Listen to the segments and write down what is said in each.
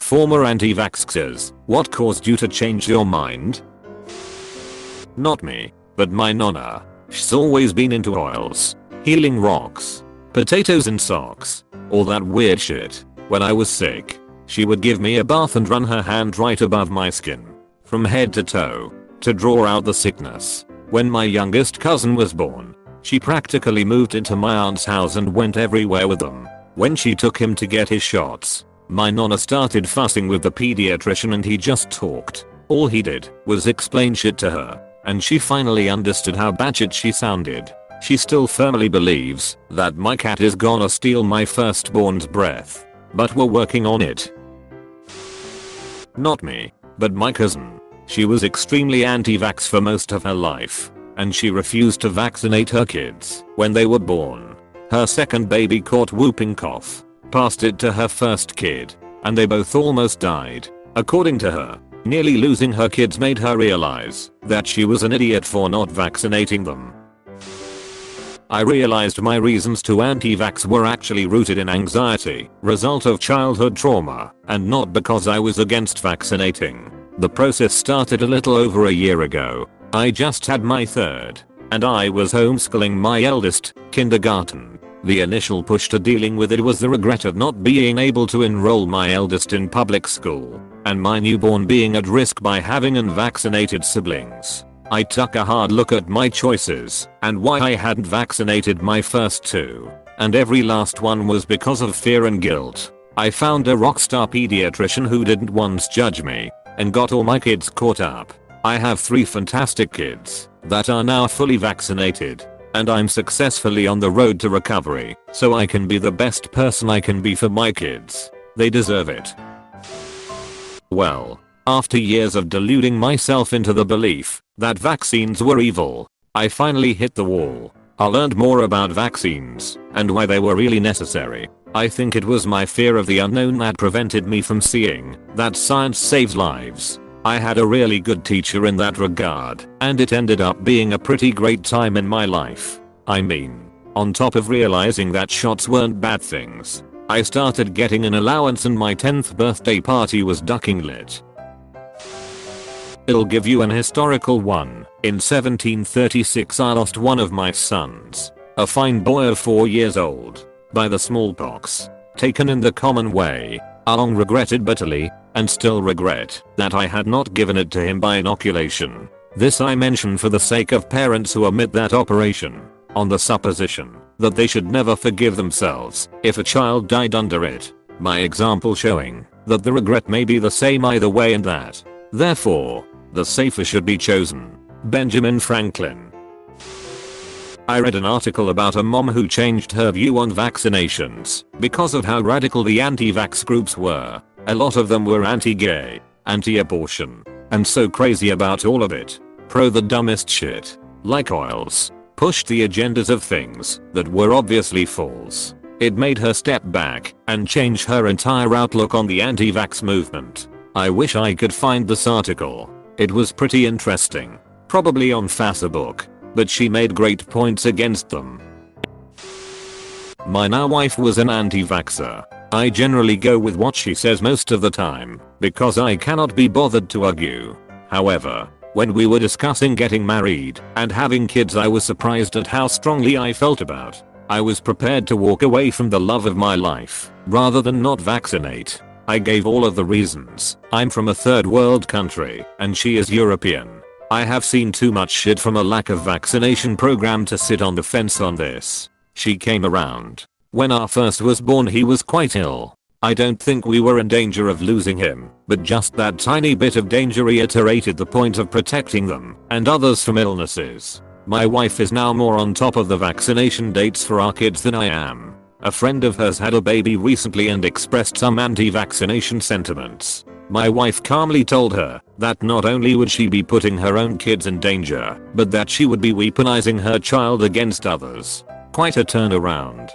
Former anti-vaxxers, what caused you to change your mind? Not me, but my nonna. She's always been into oils, healing rocks, potatoes and socks, all that weird shit. When I was sick, she would give me a bath and run her hand right above my skin, from head to toe, to draw out the sickness. When my youngest cousin was born, she practically moved into my aunt's house and went everywhere with them. When she took him to get his shots, my nonna started fussing with the pediatrician and he just talked. All he did was explain shit to her, and she finally understood how batshit she sounded. She still firmly believes that my cat is gonna steal my firstborn's breath, but we're working on it. Not me, but my cousin. She was extremely anti-vax for most of her life, and she refused to vaccinate her kids when they were born. Her second baby caught whooping cough, passed it to her first kid, and they both almost died. According to her, nearly losing her kids made her realize that she was an idiot for not vaccinating them. I realized my reasons to anti-vax were actually rooted in anxiety, result of childhood trauma, and not because I was against vaccinating. The process started a little over a year ago. I just had my third, and I was homeschooling my eldest, kindergarten. The initial push to dealing with it was the regret of not being able to enroll my eldest in public school, and my newborn being at risk by having unvaccinated siblings. I took a hard look at my choices and why I hadn't vaccinated my first two, and every last one was because of fear and guilt. I found a rockstar pediatrician who didn't once judge me and got all my kids caught up. I have 3 fantastic kids that are now fully vaccinated, and I'm successfully on the road to recovery, so I can be the best person I can be for my kids. They deserve it. Well, after years of deluding myself into the belief that vaccines were evil, I finally hit the wall. I learned more about vaccines and why they were really necessary. I think it was my fear of the unknown that prevented me from seeing that science saves lives. I had a really good teacher in that regard, and it ended up being a pretty great time in my life. I mean, on top of realizing that shots weren't bad things, I started getting an allowance and my 10th birthday party was ducking lit. It'll give you an historical one. In 1736 I lost one of my sons, a fine boy of 4 years old, by the smallpox, taken in the common way. I long regretted bitterly, and still regret, that I had not given it to him by inoculation. This I mention for the sake of parents who omit that operation, on the supposition that they should never forgive themselves if a child died under it. My example showing that the regret may be the same either way and that, therefore, the safer should be chosen. Benjamin Franklin. I read an article about a mom who changed her view on vaccinations because of how radical the anti-vax groups were. A lot of them were anti-gay, anti-abortion, and so crazy about all of it. Pro the dumbest shit, like oils, pushed the agendas of things that were obviously false. It made her step back and change her entire outlook on the anti-vax movement. I wish I could find this article. It was pretty interesting. Probably on Facebook, but she made great points against them. My now wife was an anti-vaxxer. I generally go with what she says most of the time, because I cannot be bothered to argue. However, when we were discussing getting married and having kids, I was surprised at how strongly I felt about. I was prepared to walk away from the love of my life, rather than not vaccinate. I gave all of the reasons. I'm from a third world country, and she is European. I have seen too much shit from a lack of vaccination program to sit on the fence on this. She came around. When our first was born he was quite ill. I don't think we were in danger of losing him, but just that tiny bit of danger reiterated the point of protecting them and others from illnesses. My wife is now more on top of the vaccination dates for our kids than I am. A friend of hers had a baby recently and expressed some anti-vaccination sentiments. My wife calmly told her that not only would she be putting her own kids in danger, but that she would be weaponizing her child against others. Quite a turnaround.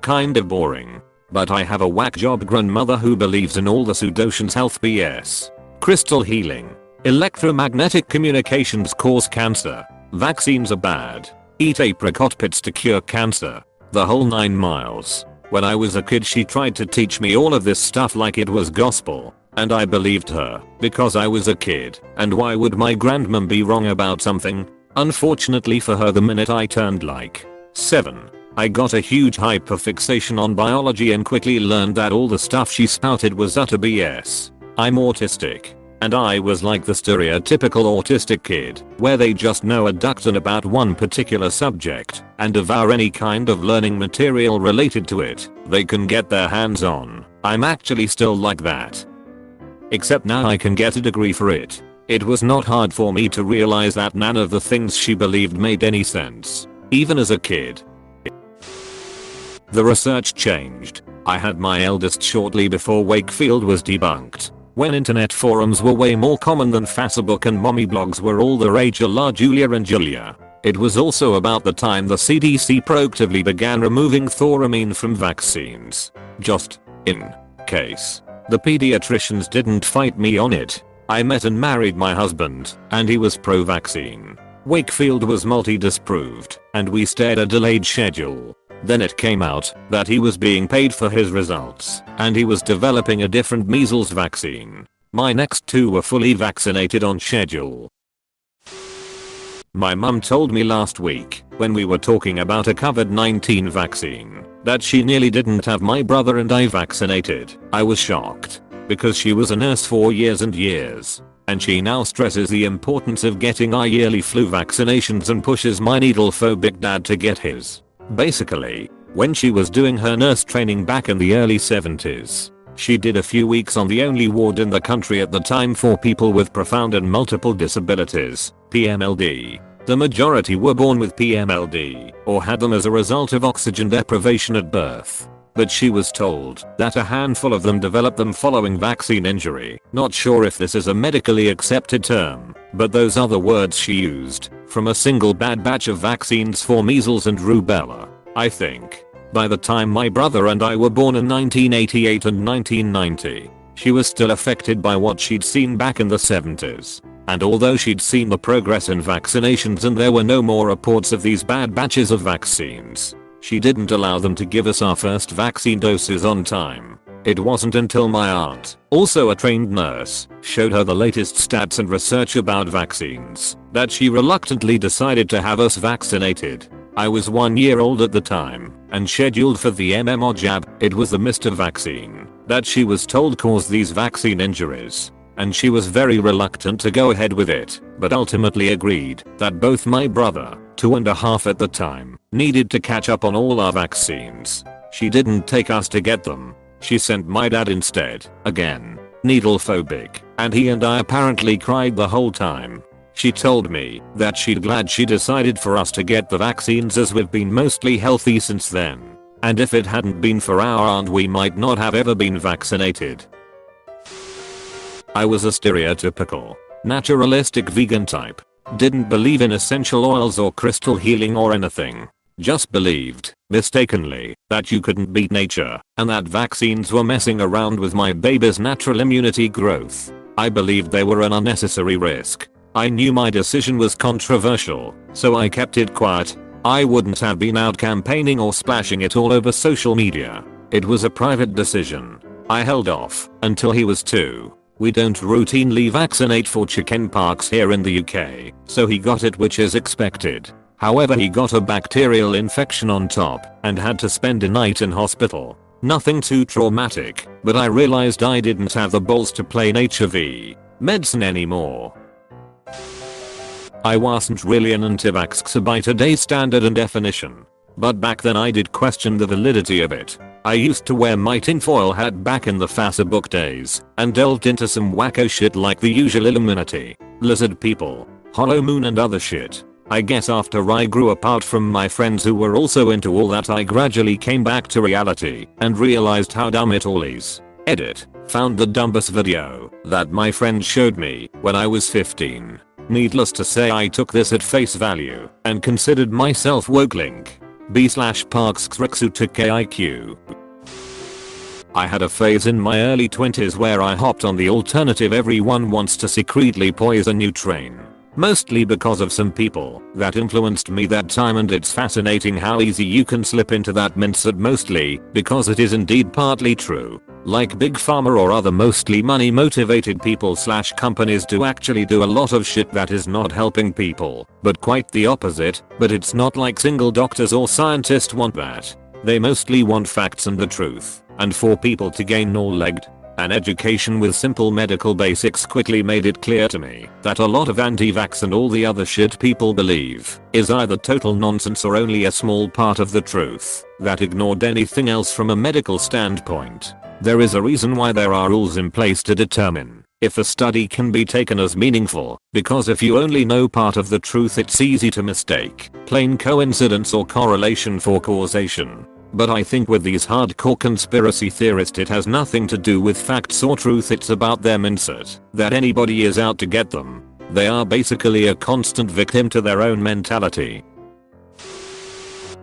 Kind of boring. But I have a whack job grandmother who believes in all the pseudoscience health BS. Crystal healing. Electromagnetic communications cause cancer. Vaccines are bad. Eat apricot pits to cure cancer. The whole 9 miles. When I was a kid she tried to teach me all of this stuff like it was gospel. And I believed her because I was a kid, and why would my grandmom be wrong about something? Unfortunately for her, the minute I turned like 7, I got a huge hyperfixation on biology and quickly learned that all the stuff she spouted was utter BS. I'm autistic, and I was like the stereotypical autistic kid, where they just know a duck ton about one particular subject and devour any kind of learning material related to it they can get their hands on. I'm actually still like that. Except now I can get a degree for it. It was not hard for me to realize that none of the things she believed made any sense, even as a kid. The research changed. I had my eldest shortly before Wakefield was debunked. When internet forums were way more common than Facebook and mommy blogs were all the rage a la Julia and Julia. It was also about the time the CDC proactively began removing thoramine from vaccines. Just in case the pediatricians didn't fight me on it. I met and married my husband, and he was pro-vaccine. Wakefield was multi-disproved, and we stayed a delayed schedule. Then it came out that he was being paid for his results, and he was developing a different measles vaccine. My next 2 were fully vaccinated on schedule. My mum told me last week, when we were talking about a COVID-19 vaccine, that she nearly didn't have my brother and I vaccinated. I was shocked, because she was a nurse for years and years, and she now stresses the importance of getting our yearly flu vaccinations and pushes my needle-phobic dad to get his. Basically, when she was doing her nurse training back in the early 70s, she did a few weeks on the only ward in the country at the time for people with profound and multiple disabilities, PMLD. The majority were born with PMLD, or had them as a result of oxygen deprivation at birth. But she was told that a handful of them developed them following vaccine injury. Not sure if this is a medically accepted term, but those are the words she used, from a single bad batch of vaccines for measles and rubella. I think by the time my brother and I were born in 1988 and 1990, she was still affected by what she'd seen back in the 70s. And although she'd seen the progress in vaccinations and there were no more reports of these bad batches of vaccines, she didn't allow them to give us our first vaccine doses on time. It wasn't until my aunt, also a trained nurse, showed her the latest stats and research about vaccines that she reluctantly decided to have us vaccinated. I was 1 year old at the time and scheduled for the MMR jab. It was the Mr. vaccine that she was told caused these vaccine injuries, and she was very reluctant to go ahead with it, but ultimately agreed that both my brother, 2.5 at the time, needed to catch up on all our vaccines. She didn't take us to get them. She sent my dad instead, again, needle phobic, and he and I apparently cried the whole time. She told me that she's glad she decided for us to get the vaccines as we've been mostly healthy since then, and if it hadn't been for our aunt we might not have ever been vaccinated. I was a stereotypical, naturalistic vegan type. Didn't believe in essential oils or crystal healing or anything. Just believed, mistakenly, that you couldn't beat nature, and that vaccines were messing around with my baby's natural immunity growth. I believed they were an unnecessary risk. I knew my decision was controversial, so I kept it quiet. I wouldn't have been out campaigning or splashing it all over social media. It was a private decision. I held off until he was 2. We don't routinely vaccinate for chickenpox here in the UK, so he got it, which is expected. However, he got a bacterial infection on top and had to spend a night in hospital. Nothing too traumatic, but I realized I didn't have the balls to play HIV medicine anymore. I wasn't really an anti-vaxxer by today's standard and definition, but back then I did question the validity of it. I used to wear my tinfoil hat back in the Facebook days and delved into some wacko shit like the usual Illuminati, lizard people, hollow moon and other shit. I guess after I grew apart from my friends who were also into all that, I gradually came back to reality and realized how dumb it all is. Edit. Found the dumbest video that my friend showed me when I was 15. Needless to say, I took this at face value and considered myself wokelink. B/Parks/KIQ. I had a phase in my early 20s where I hopped on the alternative everyone wants to secretly poison you train. Mostly because of some people that influenced me that time, and it's fascinating how easy you can slip into that mindset, mostly because it is indeed partly true. Like Big Pharma or other mostly money motivated people / companies do actually do a lot of shit that is not helping people, but quite the opposite. But it's not like single doctors or scientists want that. They mostly want facts and the truth, and for people to gain knowledge. An education with simple medical basics quickly made it clear to me that a lot of anti-vax and all the other shit people believe is either total nonsense or only a small part of the truth that ignored anything else from a medical standpoint. There is a reason why there are rules in place to determine if a study can be taken as meaningful, because if you only know part of the truth, it's easy to mistake plain coincidence or correlation for causation. But I think with these hardcore conspiracy theorists, it has nothing to do with facts or truth. It's about their mindset that anybody is out to get them. They are basically a constant victim to their own mentality.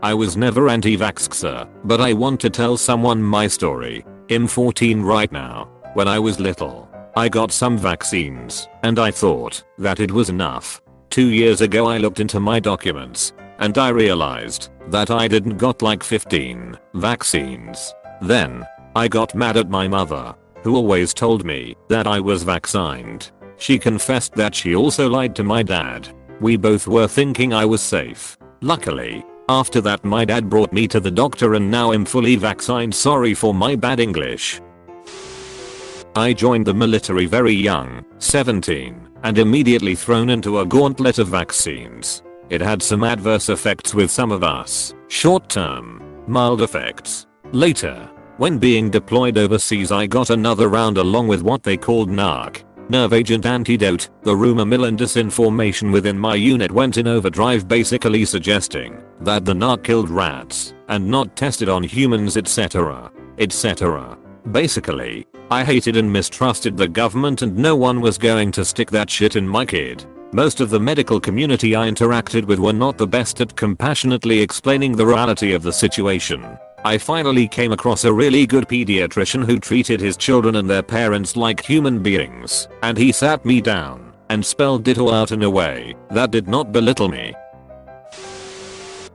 I was never anti-vaxxer, but I want to tell someone my story. I'm 14 right now. When I was little, I got some vaccines, and I thought that it was enough. 2 years ago I looked into my documents, and I realized that I didn't got like 15 vaccines. Then I got mad at my mother, who always told me that I was vaccinated. She confessed that she also lied to my dad. We both were thinking I was safe. Luckily, after that my dad brought me to the doctor and now I'm fully vaccinated. Sorry for my bad English. I joined the military very young, 17, and immediately thrown into a gauntlet of vaccines. It had some adverse effects with some of us, short-term, mild effects. Later, when being deployed overseas, I got another round along with what they called NARC, nerve agent antidote. The rumor mill and disinformation within my unit went in overdrive, basically suggesting that the NARC killed rats and not tested on humans, etc. etc. Basically, I hated and mistrusted the government, and no one was going to stick that shit in my kid. Most of the medical community I interacted with were not the best at compassionately explaining the reality of the situation. I finally came across a really good pediatrician who treated his children and their parents like human beings, and he sat me down and spelled it all out in a way that did not belittle me.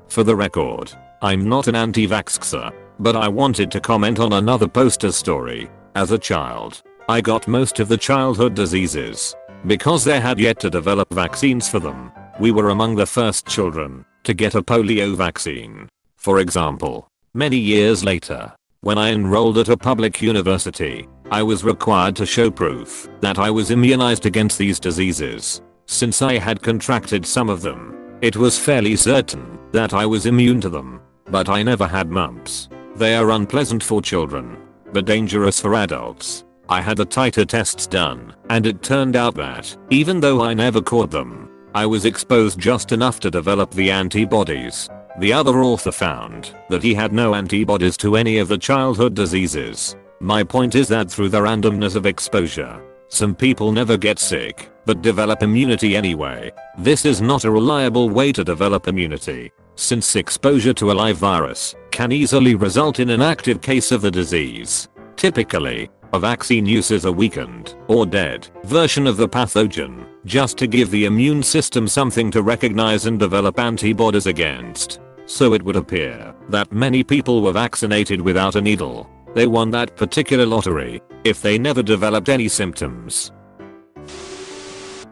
For the record, I'm not an anti-vaxxer, but I wanted to comment on another poster story. As a child, I got most of the childhood diseases because they had yet to develop vaccines for them. We were among the first children to get a polio vaccine. For example, many years later, when I enrolled at a public university, I was required to show proof that I was immunized against these diseases. Since I had contracted some of them, it was fairly certain that I was immune to them. But I never had mumps. They are unpleasant for children, but dangerous for adults. I had the titer tests done, and it turned out that, even though I never caught them, I was exposed just enough to develop the antibodies. The other author found that he had no antibodies to any of the childhood diseases. My point is that through the randomness of exposure, some people never get sick, but develop immunity anyway. This is not a reliable way to develop immunity, since exposure to a live virus can easily result in an active case of the disease. Typically, a vaccine uses a weakened or dead version of the pathogen just to give the immune system something to recognize and develop antibodies against. So it would appear that many people were vaccinated without a needle. They won that particular lottery if they never developed any symptoms.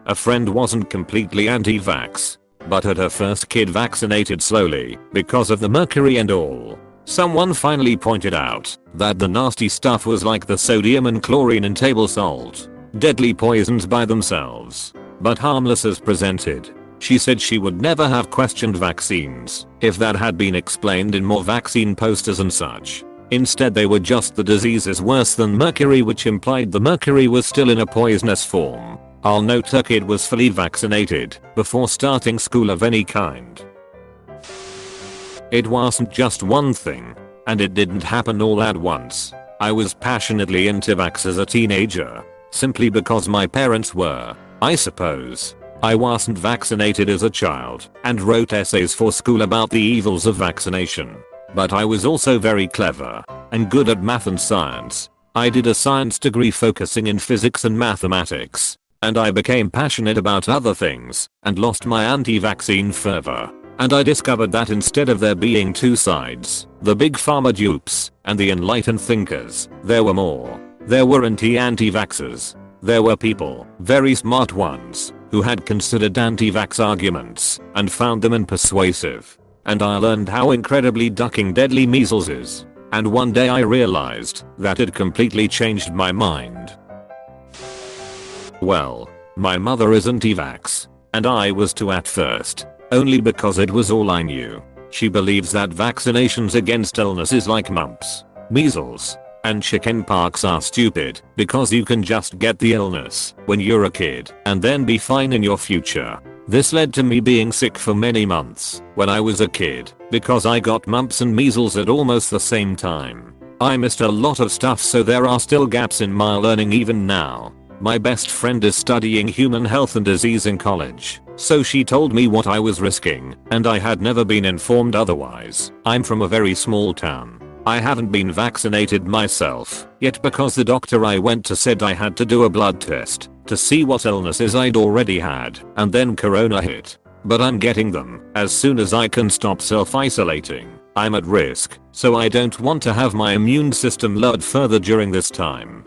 A friend wasn't completely anti-vax, but had her first kid vaccinated slowly because of the mercury and all. Someone finally pointed out that the nasty stuff was like the sodium and chlorine in table salt, deadly poisons by themselves, but harmless as presented. She said she would never have questioned vaccines if that had been explained in more vaccine posters and such. Instead, they were just the diseases worse than mercury, which implied the mercury was still in a poisonous form. I'll note her kid was fully vaccinated before starting school of any kind. It wasn't just one thing, and it didn't happen all at once. I was passionately anti-vax as a teenager, simply because my parents were, I suppose. I wasn't vaccinated as a child and wrote essays for school about the evils of vaccination. But I was also very clever and good at math and science. I did a science degree focusing in physics and mathematics. And I became passionate about other things and lost my anti-vaccine fervor. And I discovered that instead of there being two sides, the big pharma dupes and the enlightened thinkers, there were more. There were anti-vaxxers. There were people, very smart ones, who had considered anti-vax arguments and found them unpersuasive. And I learned how incredibly ducking deadly measles is. And one day I realized that it completely changed my mind. Well, my mother is anti-vax, and I was too at first, only because it was all I knew. She believes that vaccinations against illnesses like mumps, measles, and chickenpox are stupid because you can just get the illness when you're a kid and then be fine in your future. This led to me being sick for many months when I was a kid because I got mumps and measles at almost the same time. I missed a lot of stuff, so there are still gaps in my learning even now. My best friend is studying human health and disease in college, so she told me what I was risking, and I had never been informed otherwise. I'm from a very small town. I haven't been vaccinated myself yet because the doctor I went to said I had to do a blood test to see what illnesses I'd already had, and then corona hit. But I'm getting them as soon as I can stop self-isolating. I'm at risk, so I don't want to have my immune system lowered further during this time.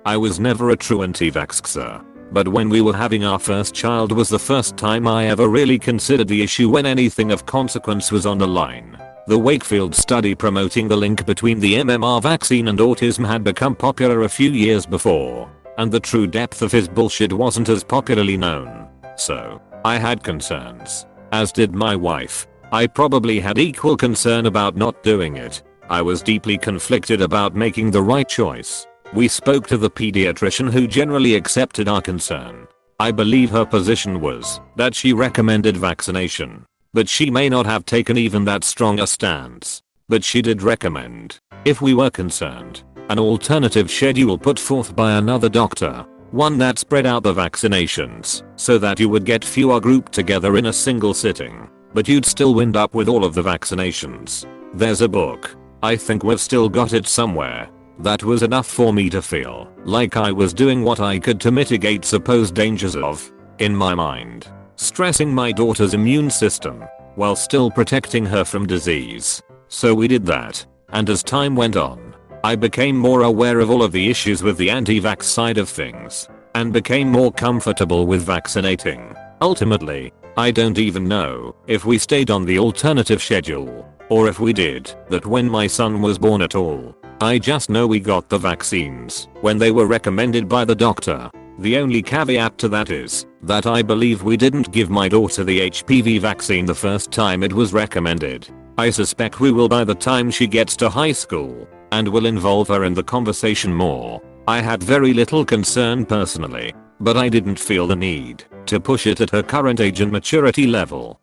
I was never a true anti-vaxxer, but when we were having our first child was the first time I ever really considered the issue when anything of consequence was on the line. The Wakefield study promoting the link between the MMR vaccine and autism had become popular a few years before, and the true depth of his bullshit wasn't as popularly known. So, I had concerns. As did my wife. I probably had equal concern about not doing it. I was deeply conflicted about making the right choice. We spoke to the pediatrician who generally accepted our concern. I believe her position was that she recommended vaccination. But she may not have taken even that strong a stance. But she did recommend, if we were concerned, an alternative schedule put forth by another doctor. One that spread out the vaccinations so that you would get fewer grouped together in a single sitting. But you'd still wind up with all of the vaccinations. There's a book. I think we've still got it somewhere. That was enough for me to feel like I was doing what I could to mitigate supposed dangers of, in my mind, stressing my daughter's immune system while still protecting her from disease. So we did that, and as time went on, I became more aware of all of the issues with the anti-vax side of things, and became more comfortable with vaccinating. Ultimately, I don't even know if we stayed on the alternative schedule, or if we did that when my son was born at all. I just know we got the vaccines when they were recommended by the doctor. The only caveat to that is that I believe we didn't give my daughter the HPV vaccine the first time it was recommended. I suspect we will by the time she gets to high school, and will involve her in the conversation more. I had very little concern personally, but I didn't feel the need to push it at her current age and maturity level.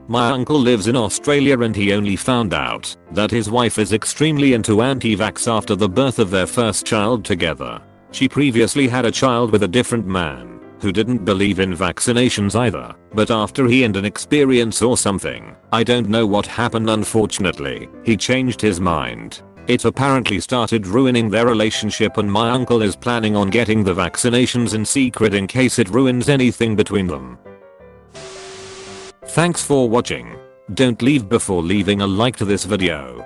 My uncle lives in Australia and he only found out that his wife is extremely into anti-vax after the birth of their first child together. She previously had a child with a different man who didn't believe in vaccinations either, but after he had an experience or something, I don't know what happened, unfortunately, he changed his mind. It apparently started ruining their relationship and my uncle is planning on getting the vaccinations in secret in case it ruins anything between them. Thanks for watching. Don't leave before leaving a like to this video.